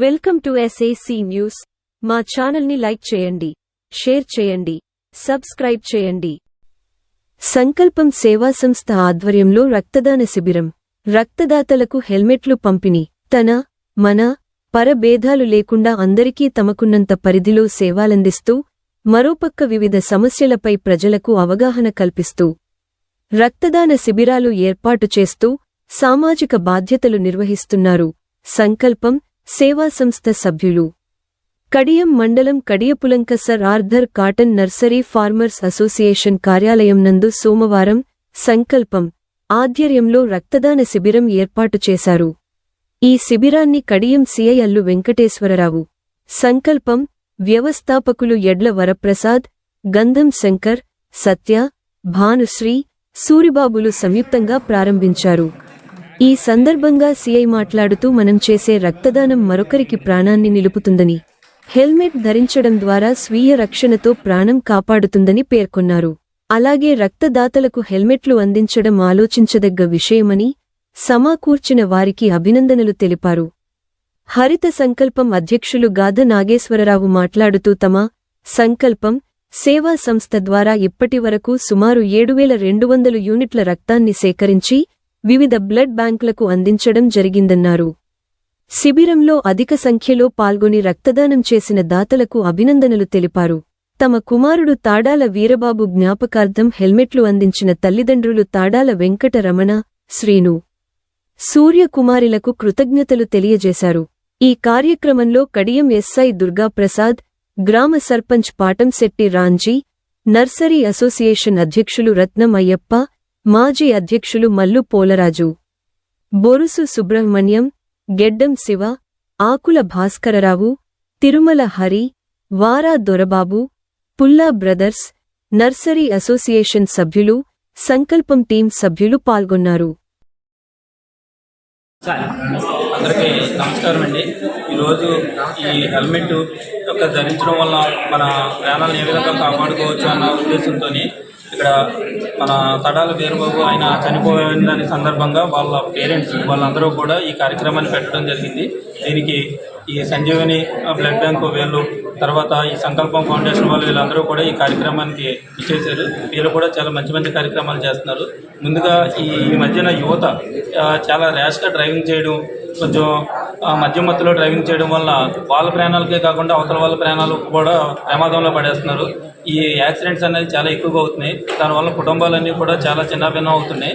Welcome to SAC news. మా ఛానల్ని like చేయండి, షేర్ చేయండి, సబ్స్క్రైబ్ చేయండి. సంకల్పం సేవా సంస్థ ఆధ్వర్యంలో రక్తదాన శిబిరం. రక్తదాతలకు హెల్మెట్లు పంపిణీ. తన, మన, పర భేదాలు లేకుండా అందరికీ తమకున్నంత పరిధిలో సేవలందిస్తూ, మరోపక్క వివిధ సమస్యలపై ప్రజలకు అవగాహన కల్పిస్తూ, రక్తదాన శిబిరాలు ఏర్పాటు చేస్తూ సామాజిక బాధ్యతలు నిర్వహిస్తున్నారు. సంకల్పం సేవా సంస్థ సభ్యులు. కడియం మండలం Kadiyapulanka sir Arthur cotton nursery farmers association కార్యాలయం నందు సోమవారం సంకల్పం ఆధ్వర్యంలో రక్తదాన శిబిరం ఏర్పాటు చేశారు. ఈ శిబిరాన్ని కడియం సిఐ అల్లు వెంకటేశ్వరరావు, సంకల్పం వ్యవస్థాపకులు యడ్ల వరప్రసాద్, గంధం శంకర్, సత్య, భానుశ్రీ, సూరిబాబులు సంయుక్తంగా ప్రారంభించారు. ఈ సందర్భంగా సిఐ మాట్లాడుతూ మనం చేసే రక్తదానం మరొకరికి ప్రాణాన్ని నిలుపుతుందని, హెల్మెట్ ధరించడం ద్వారా స్వీయ రక్షణతో ప్రాణం కాపాడుతుందని పేర్కొన్నారు. అలాగే రక్తదాతలకు హెల్మెట్లు అందించడం ఆలోచించదగ్గ విషయమని, సమకూర్చిన వారికి అభినందనలు తెలిపారు. హరిత సంకల్పం అధ్యక్షులు గాధ నాగేశ్వరరావు మాట్లాడుతూ తమ సంకల్పం సేవా సంస్థ ద్వారా ఇప్పటివరకు సుమారు 7200 యూనిట్ల రక్తాన్ని సేకరించి వివిధ బ్లడ్ బ్యాంకులకు అందించడం జరిగిందన్నారు. శిబిరంలో అధిక సంఖ్యలో పాల్గొని రక్తదానం చేసిన దాతలకు అభినందనలు తెలిపారు. తమ కుమారుడు తాడాల వీరబాబు జ్ఞాపకార్థం హెల్మెట్లు అందించిన తల్లిదండ్రులు తాడాల వెంకట రమణ, శ్రీను, సూర్యకుమారిలకు కృతజ్ఞతలు తెలియజేశారు. ఈ కార్యక్రమంలో కడియం ఎస్ఐ దుర్గాప్రసాద్, గ్రామ సర్పంచ్ పాటంశెట్టి రాంజీ, నర్సరీ అసోసియేషన్ అధ్యక్షులు రత్నం అయ్యప్ప, మాజీ అధ్యక్షులు మల్లు పోలరాజు, బొరుసు సుబ్రహ్మణ్యం, గెడ్డం శివ, ఆకుల భాస్కరరావు, తిరుమల హరి, వారా దొరబాబు, పుల్లా బ్రదర్స్, నర్సరీ అసోసియేషన్ సభ్యులు, సంకల్పం టీం సభ్యులు పాల్గొన్నారు. అందరికీ నమస్కారం అండి. ఈరోజు ఈ హెల్మెట్ ధరించడం వల్ల మన ప్రాణాలను ఏ విధంగా కాపాడుకోవచ్చు అన్న ఉద్దేశంతో ఇక్కడ మన తడాల వీరబాబు ఆయన చనిపోయిన సందర్భంగా వాళ్ళ పేరెంట్స్ వాళ్ళందరూ కూడా ఈ కార్యక్రమాన్ని పెట్టడం జరిగింది. దీనికి ఈ సంజీవని బ్లడ్ బ్యాంక్ వీళ్ళు, తర్వాత ఈ సంకల్పం ఫౌండేషన్ వాళ్ళు వీళ్ళందరూ కూడా ఈ కార్యక్రమానికి ఇచ్చేశారు. వీళ్ళు కూడా చాలా మంచి మంచి కార్యక్రమాలు చేస్తున్నారు. ముందుగా ఈ మధ్యన యువత చాలా ర్యాష్గా డ్రైవింగ్ చేయడం, కొంచెం మద్యం మత్తులో డ్రైవింగ్ చేయడం వల్ల వాళ్ళ ప్రాణాలకే కాకుండా అవతల వాళ్ళ ప్రాణాలు కూడా ప్రమాదంలో పడేస్తున్నారు. ఈ యాక్సిడెంట్స్ అనేది చాలా ఎక్కువగా అవుతున్నాయి. దానివల్ల కుటుంబాలన్నీ కూడా చాలా చిన్నభిన్నం అవుతున్నాయి.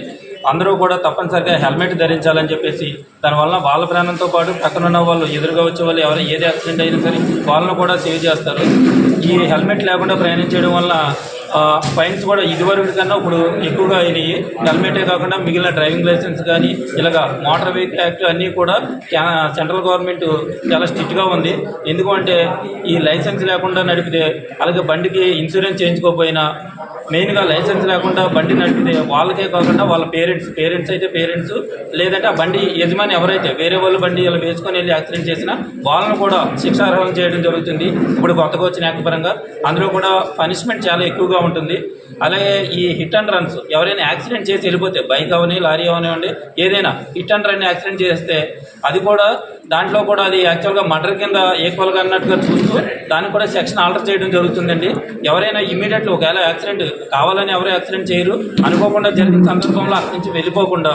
అందరూ కూడా తప్పనిసరిగా హెల్మెట్ ధరించాలని చెప్పేసి, దానివల్ల వాళ్ళ ప్రాణంతో పాటు పక్కనున్న వాళ్ళు, ఎదురుగా వచ్చే వాళ్ళు ఎవరైనా ఏది యాక్సిడెంట్ అయినా సరే వాళ్ళను కూడా సేవ్ చేస్తారు. ఈ హెల్మెట్ లేకుండా ప్రయాణించడం వల్ల ఫైన్స్ కూడా ఇదివరకు కన్నా ఇప్పుడు ఎక్కువగా అయినాయి. హెల్మెటే కాకుండా మిగిలిన డ్రైవింగ్ లైసెన్స్ కానీ ఇలాగా మోటార్ వెహికల్ యాక్ట్ అన్నీ కూడా సెంట్రల్ గవర్నమెంట్ చాలా స్ట్రిక్ట్గా ఉంది. ఎందుకంటే ఈ లైసెన్స్ లేకుండా నడిపితే, అలాగే బండికి ఇన్సూరెన్స్ చేయించుకోకపోయినా, మెయిన్గా లైసెన్స్ లేకుండా బండి నడిపితే వాళ్ళకే కాకుండా వాళ్ళ పేరెంట్స్ అయితే పేరెంట్స్, లేదంటే ఆ బండి యజమాని ఎవరైతే వేరే వాళ్ళ బండి ఇలా వేసుకొని వెళ్ళి యాక్సిడెంట్ చేసినా వాళ్ళను కూడా శిక్షార్హం చేయడం జరుగుతుంది. ఇప్పుడు కొత్తగా వచ్చిన యాక్ట్ పరంగా అందులో కూడా పనిష్మెంట్ చాలా ఎక్కువగా ఉంటుంది. అలాగే ఈ హిట్ అండ్ రన్స్ ఎవరైనా యాక్సిడెంట్ చేసి వెళ్ళిపోతే, బైక్ అవని లారీ అవనివ్వండి, ఏదైనా హిట్ అండ్ రన్ యాక్సిడెంట్ చేస్తే అది కూడా దాంట్లో కూడా అది యాక్చువల్గా మర్డర్ కింద ఈక్వల్గా అన్నట్టుగా చూస్తూ దాన్ని కూడా సెక్షన్ ఆల్టర్ చేయడం జరుగుతుందండి. ఎవరైనా ఇమీడియట్లీ ఒకవేళ యాక్సిడెంట్ కావాలని ఎవరు యాక్సిడెంట్ చేయరు, అనుకోకుండా జరిగిన సందర్భంలో అక్కడి నుంచి వెళ్ళిపోకుండా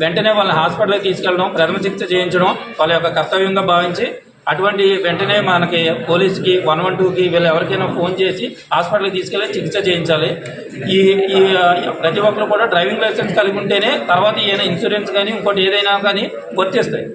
వెంటనే వాళ్ళని హాస్పిటల్కి తీసుకెళ్ళడం, ప్రథమ చికిత్స చేయించడం వాళ్ళ యొక్క కర్తవ్యంగా భావించి, అటువంటి వెంటనే మనకి పోలీస్కి 112కి వీళ్ళు ఎవరికైనా ఫోన్ చేసి హాస్పిటల్కి తీసుకెళ్ళి చికిత్స చేయించాలి. ఈ ప్రతి ఒక్కరు కూడా డ్రైవింగ్ లైసెన్స్ కలిగి ఉంటేనే తర్వాత ఏదైనా ఇన్సూరెన్స్ కానీ ఇంకోటి ఏదైనా కానీ వర్తిస్తాయి.